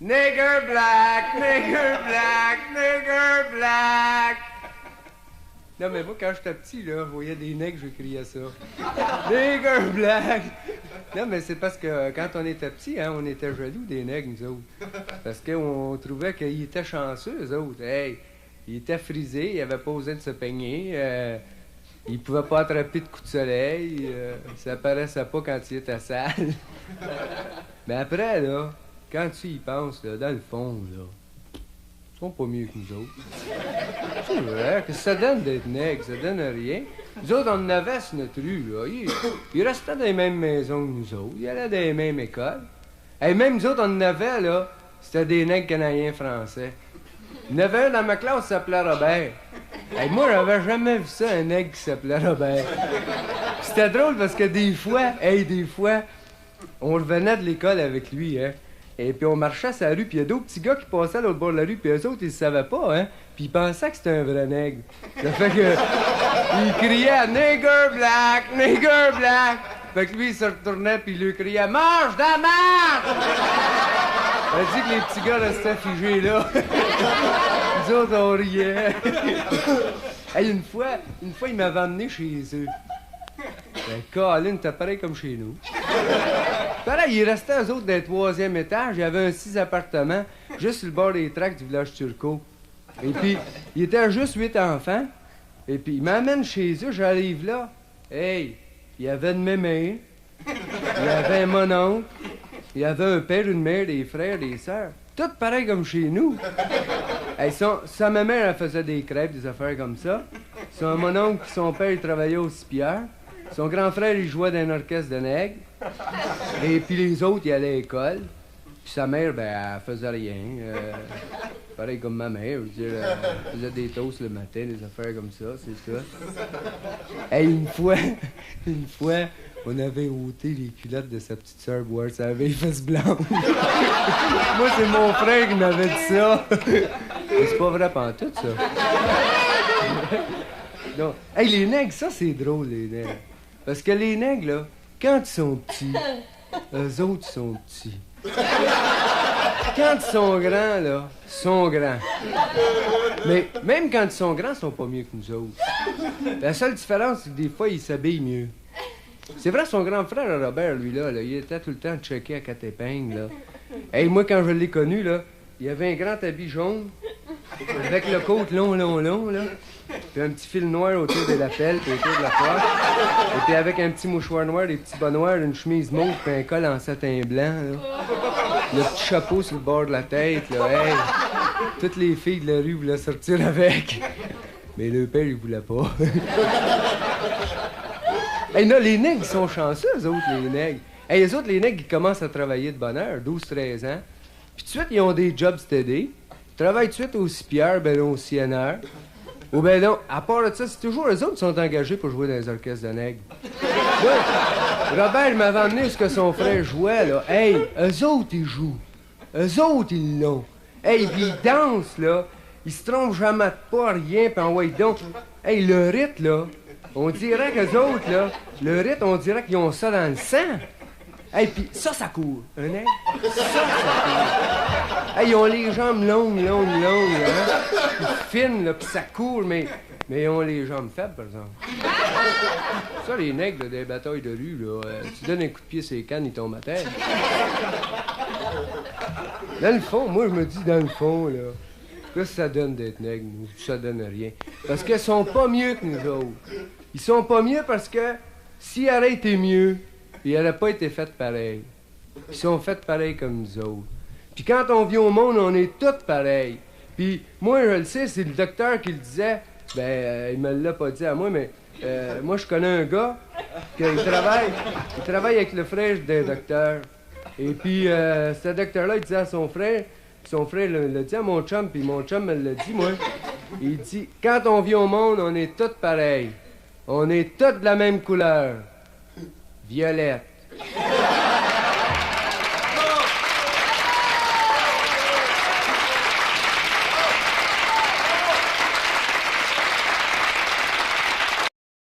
Nigger black, nigger black, nigger black. Non, mais moi, quand j'étais petit, là, je voyais des nègres, je criais ça. Nigger black. Non, mais c'est parce que quand on était petit, hein, on était jaloux des nègres, nous autres. Parce qu'on trouvait qu'ils étaient chanceux, eux autres. Hey, ils étaient frisés, ils n'avaient pas osé de se peigner. Ils pouvaient pas attraper de coups de soleil. Ça apparaissait pas quand ils étaient sales. Mais après, là, quand tu y penses, là, dans le fond, là, ils sont pas mieux que nous autres. C'est vrai que ça donne d'être nègre, ça donne rien. Nous autres, on en avait sur notre rue, là. Ils restaient dans les mêmes maisons que nous autres. Ils allaient dans les mêmes écoles. Et même nous autres, on en avait, là, c'était des nègres canadiens français. Il y en avait un dans ma classe qui s'appelait Robert. Et moi, j'avais jamais vu ça, un nègre qui s'appelait Robert. C'était drôle parce que des fois, on revenait de l'école avec lui, hein. Et puis on marchait sur la rue, puis il y a d'autres petits gars qui passaient à l'autre bord de la rue, puis eux autres, ils ne savaient pas, hein. Puis ils pensaient que c'était un vrai nègre. Ça fait que... il criait « Nigger black, nigger black ». Fait que lui, il se retournait, puis il lui criait « Mange de la marde ». Ça dit que les petits gars restaient figés là. Les autres, on riait. Hey, une fois, il m'avait emmené chez eux. Ben, Colin, t'es pareil comme chez nous. Pareil, il restait eux autres dans le 3e étage. Il y avait un 6 appartements, juste sur le bord des tracts du village turco. Et puis, il était juste 8 enfants. Et puis, il m'amène chez eux, j'arrive là. Hey, il y avait une mémé, il y avait un mononcle, il y avait un père, une mère, des frères, des sœurs. Tout pareil comme chez nous. Hey, sa mère, elle faisait des crêpes, des affaires comme ça. Son mononcle, son père, il travaillait au cipière. Son grand frère, il jouait dans un orchestre de nègres. Et puis les autres, ils allaient à l'école. Puis sa mère, ben, elle faisait rien. Pareil comme ma mère, je veux dire, elle faisait des toasts le matin, des affaires comme ça, c'est ça. Hey, une fois, on avait ôté les culottes de sa petite sœur boire sa vieille fesse blanche. Moi, c'est mon frère qui m'avait dit ça. Mais c'est pas vrai pantoute, ça. Non. Hey, les nègres, ça, c'est drôle, les nègres. Parce que les nègres, là, quand ils sont petits, eux autres sont petits. Quand ils sont grands, là, ils sont grands. Mais même quand ils sont grands, ils sont pas mieux que nous autres. La seule différence, c'est que des fois, ils s'habillent mieux. C'est vrai, son grand frère, Robert, lui, là, il était tout le temps checké à 4 épingles, là. Hey, moi, quand je l'ai connu, là, il avait un grand habit jaune, avec le côte long, là, puis un petit fil noir autour de la pelle, puis autour de la poche, et puis avec un petit mouchoir noir, des petits bas noirs, une chemise mauve, puis un col en satin blanc, là. Le petit chapeau sur le bord de la tête, là, hey! Toutes les filles de la rue voulaient sortir avec. Mais le père, il voulait pas. Hey, non, les nègres, ils sont chanceux, eux autres, les nègres. Hey, eux autres, les nègres, ils commencent à travailler de bonne heure, 12-13 ans. Puis tout de suite, ils ont des jobs stédés. Ils travaillent tout de suite au cipière, ben non, au CNR. Ou ben non, à part de ça, c'est toujours eux autres qui sont engagés pour jouer dans les orchestres de nègres. Ouais. Robert, il m'avait emmené où ce que son frère jouait, là. Hey, eux autres, ils jouent. Eux autres, ils l'ont. Hey, puis ils dansent, là. Ils se trompent jamais de pas, rien, puis en ouais, donc. Hey, le rythme, là, on dirait qu'eux autres, là, le rythme, on dirait qu'ils ont ça dans le sang. Hey, puis ça court. Un nègre? Ça court. Hey, ils ont les jambes longues, hein. Puis fines, là, puis ça court, mais ils ont les jambes faibles, par exemple. Ça, les nègres, là, des batailles de rue, là, tu donnes un coup de pied sur les cannes, ils tombent à terre. Dans le fond, moi, je me dis, dans le fond, là, qu'est-ce que ça donne d'être nègre, nous? Ça donne rien. Parce qu'ils sont pas mieux que nous autres. Ils sont pas mieux parce que s'ils auraient été mieux, ils n'auraient pas été faits pareil. Ils sont faits pareil comme nous autres. Puis quand on vient au monde, on est tous pareils. Puis moi, je le sais, c'est le docteur qui le disait. Ben, il me l'a pas dit à moi, mais moi, je connais un gars qui travaille avec le frère d'un docteur. Et puis, ce docteur-là, il disait à son frère l'a dit à mon chum, puis mon chum me l'a dit, moi. Il dit, quand on vient au monde, on est tous pareils. On est tous de la même couleur. Violette.